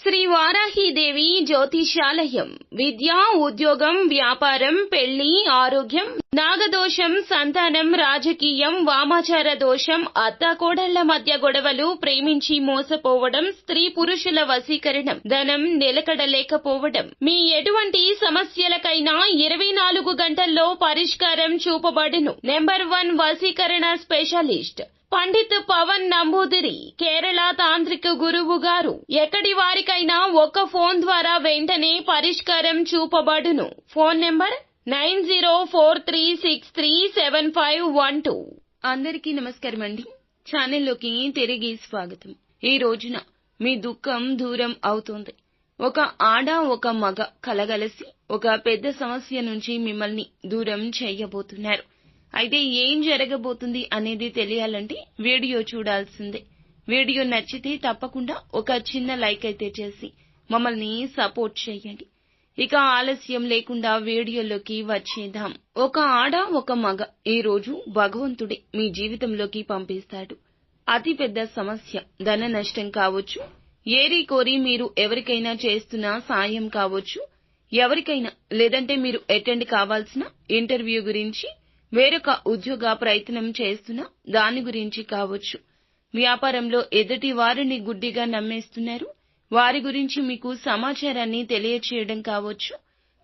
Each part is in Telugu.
శ్రీ వారాహీదేవి జ్యోతిషాలయం విద్య, ఉద్యోగం, వ్యాపారం, పెళ్లి, ఆరోగ్యం, నాగదోషం, సంతానం, రాజకీయం, వామాచార దోషం, అత్తాకోడళ్ల మధ్య గొడవలు, ప్రేమించి మోసపోవడం, స్త్రీ పురుషుల వశీకరణం, ధనం నిలకడలేకపోవడం, మీ ఎటువంటి సమస్యలకైనా 24 గంటల్లో పరిష్కారం చూపబడును. నెంబర్ 1 వశీకరణ స్పెషలిస్ట్ పండిత్ పవన్ నంబూదిరి, కేరళ తాంత్రిక గురువు గారు. ఎక్కడి వారికైనా ఒక్క ఫోన్ ద్వారా వెంటనే పరిష్కారం చూపబడును. Phone number 9043637512. అందరికీ నమస్కారం అండి. ఛానల్లోకి తిరిగి స్వాగతం. ఈ రోజున మీ దుఃఖం దూరం అవుతుంది. ఒక ఆడ ఒక మగ కలగలిసి ఒక పెద్ద సమస్య నుంచి మిమ్మల్ని దూరం చేయబోతున్నారు. అయితే ఏం జరగబోతుంది అనేది తెలియాలంటే వీడియో చూడాల్సిందే. వీడియో నచ్చితే తప్పకుండా ఒక చిన్న లైక్ అయితే చేసి మమ్మల్ని సపోర్ట్ చేయండి. ఇక ఆలస్యం లేకుండా వీడియోలోకి వచ్చేద్దాం. ఒక ఆడ ఒక మగ ఈ రోజు భగవంతుడే మీ జీవితంలోకి పంపిస్తాడు. అతి పెద్ద సమస్య ధన నష్టం కావచ్చు, ఏరి కోరి మీరు ఎవరికైనా చేస్తున్న సాయం కావచ్చు, ఎవరికైనా లేదంటే మీరు అటెండ్ కావాల్సిన ఇంటర్వ్యూ గురించి, వేరొక ఉద్యోగ ప్రయత్నం చేస్తున్నా దాని గురించి కావచ్చు, వ్యాపారంలో ఎదుటి వారిని గుడ్డిగా నమ్మేస్తున్నారు, వారి గురించి మీకు సమాచారాన్ని తెలియచేయడం కావచ్చు,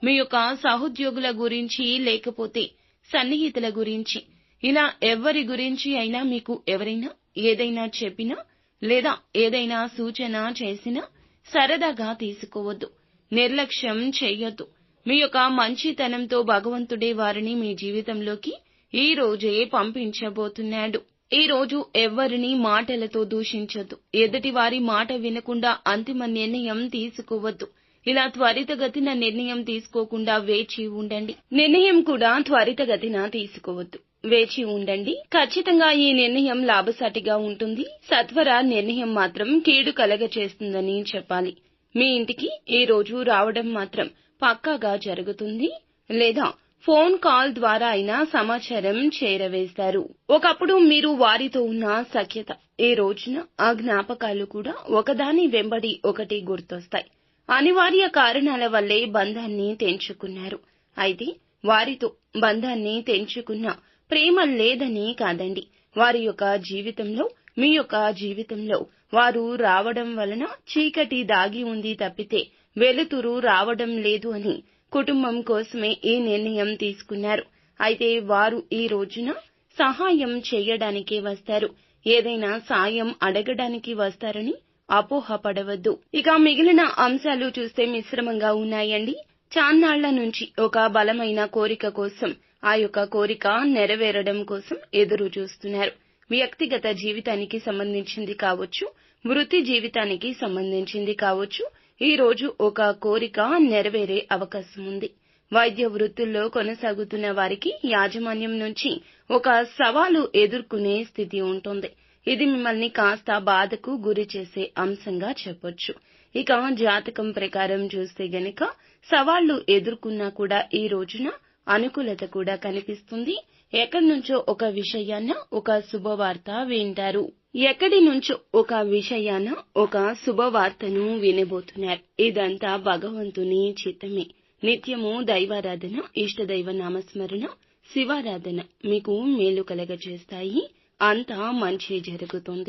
మీ యొక్క సహోద్యోగుల గురించి లేకపోతే సన్నిహితుల గురించి, ఇలా ఎవరి గురించి అయినా మీకు ఎవరైనా ఏదైనా చెప్పినా లేదా ఏదైనా సూచన చేసినా సరదాగా తీసుకోవద్దు, నిర్లక్ష్యం చేయొద్దు. మీ యొక్క మంచితనంతో భగవంతుడే వారిని మీ జీవితంలోకి ఈ రోజే పంపించబోతున్నాడు. ఈ రోజు ఎవ్వరిని మాటలతో దూషించొద్దు. ఎదుటి వారి మాట వినకుండా అంతిమ నిర్ణయం తీసుకోవద్దు. ఇలా త్వరితగతిన నిర్ణయం తీసుకోకుండా వేచి ఉండండి. నిర్ణయం కూడా త్వరితగతిన తీసుకోవద్దు, వేచి ఉండండి. ఖచ్చితంగా ఈ నిర్ణయం లాభసాటిగా ఉంటుంది. సత్వర నిర్ణయం మాత్రం కీడు కలగచేస్తుందని చెప్పాలి. మీ ఇంటికి ఈ రోజు రావడం మాత్రం పక్కాగా జరుగుతుంది, లేదా ఫోన్ కాల్ ద్వారా అయినా సమాచారం చేరవేస్తారు. ఒకప్పుడు మీరు వారితో ఉన్న సఖ్యత ఈ రోజున ఆ జ్ఞాపకాలు కూడా ఒకదాని వెంబడి ఒకటి గుర్తొస్తాయి. అనివార్య కారణాల వల్లే బంధాన్ని తెంచుకున్నారు. అయితే వారితో బంధాన్ని తెంచుకున్న ప్రేమ లేదని కాదండి. వారి యొక్క జీవితంలో మీ యొక్క జీవితంలో వారు రావడం వలన చీకటి దాగి ఉంది తప్పితే వెలుతురు రావడం లేదు అని కుటుంబం కోసమే ఈ నిర్ణయం తీసుకున్నారు. అయితే వారు ఈ రోజున సహాయం చేయడానికే వస్తారు. ఏదైనా సాయం అడగడానికి వస్తారని అపోహపడవద్దు. ఇక మిగిలిన అంశాలు చూస్తే మిశ్రమంగా ఉన్నాయండి. చాన్నాళ్ల నుంచి ఒక బలమైన కోరిక కోసం, ఆ యొక్క కోరిక నెరవేరడం కోసం ఎదురు చూస్తున్నారు. వ్యక్తిగత జీవితానికి సంబంధించింది కావచ్చు, వృత్తి జీవితానికి సంబంధించింది కావచ్చు, ఈ రోజు ఒక కోరిక నెరవేరే అవకాశం ఉంది. వైద్య వృత్తుల్లో కొనసాగుతున్న వారికి యాజమాన్యం నుంచి ఒక సవాలు ఎదుర్కొనే స్థితి ఉంటుంది. ఇది మిమ్మల్ని కాస్త బాధకు గురి చేసే అంశంగా చెప్పొచ్చు. ఇక జాతకం ప్రకారం చూస్తే గనక సవాళ్లు ఎదుర్కొన్నా కూడా ఈ రోజున అనుకూలత కూడా కనిపిస్తుంది. ఎక్కడి నుంచో ఒక విషయాన్న ఒక శుభవార్త వింటారు. ఎక్కడి నుంచో ఒక విషయాన ఒక శుభవార్తను వినబోతున్నారు. ఇదంతా భగవంతుని చిత్తమే. నిత్యము దైవారాధన, ఇష్టదైవ నామస్మరణ, శివారాధన మీకు మేలు కలగచేస్తాయి. అంతా మంచి జరుగుతుంది.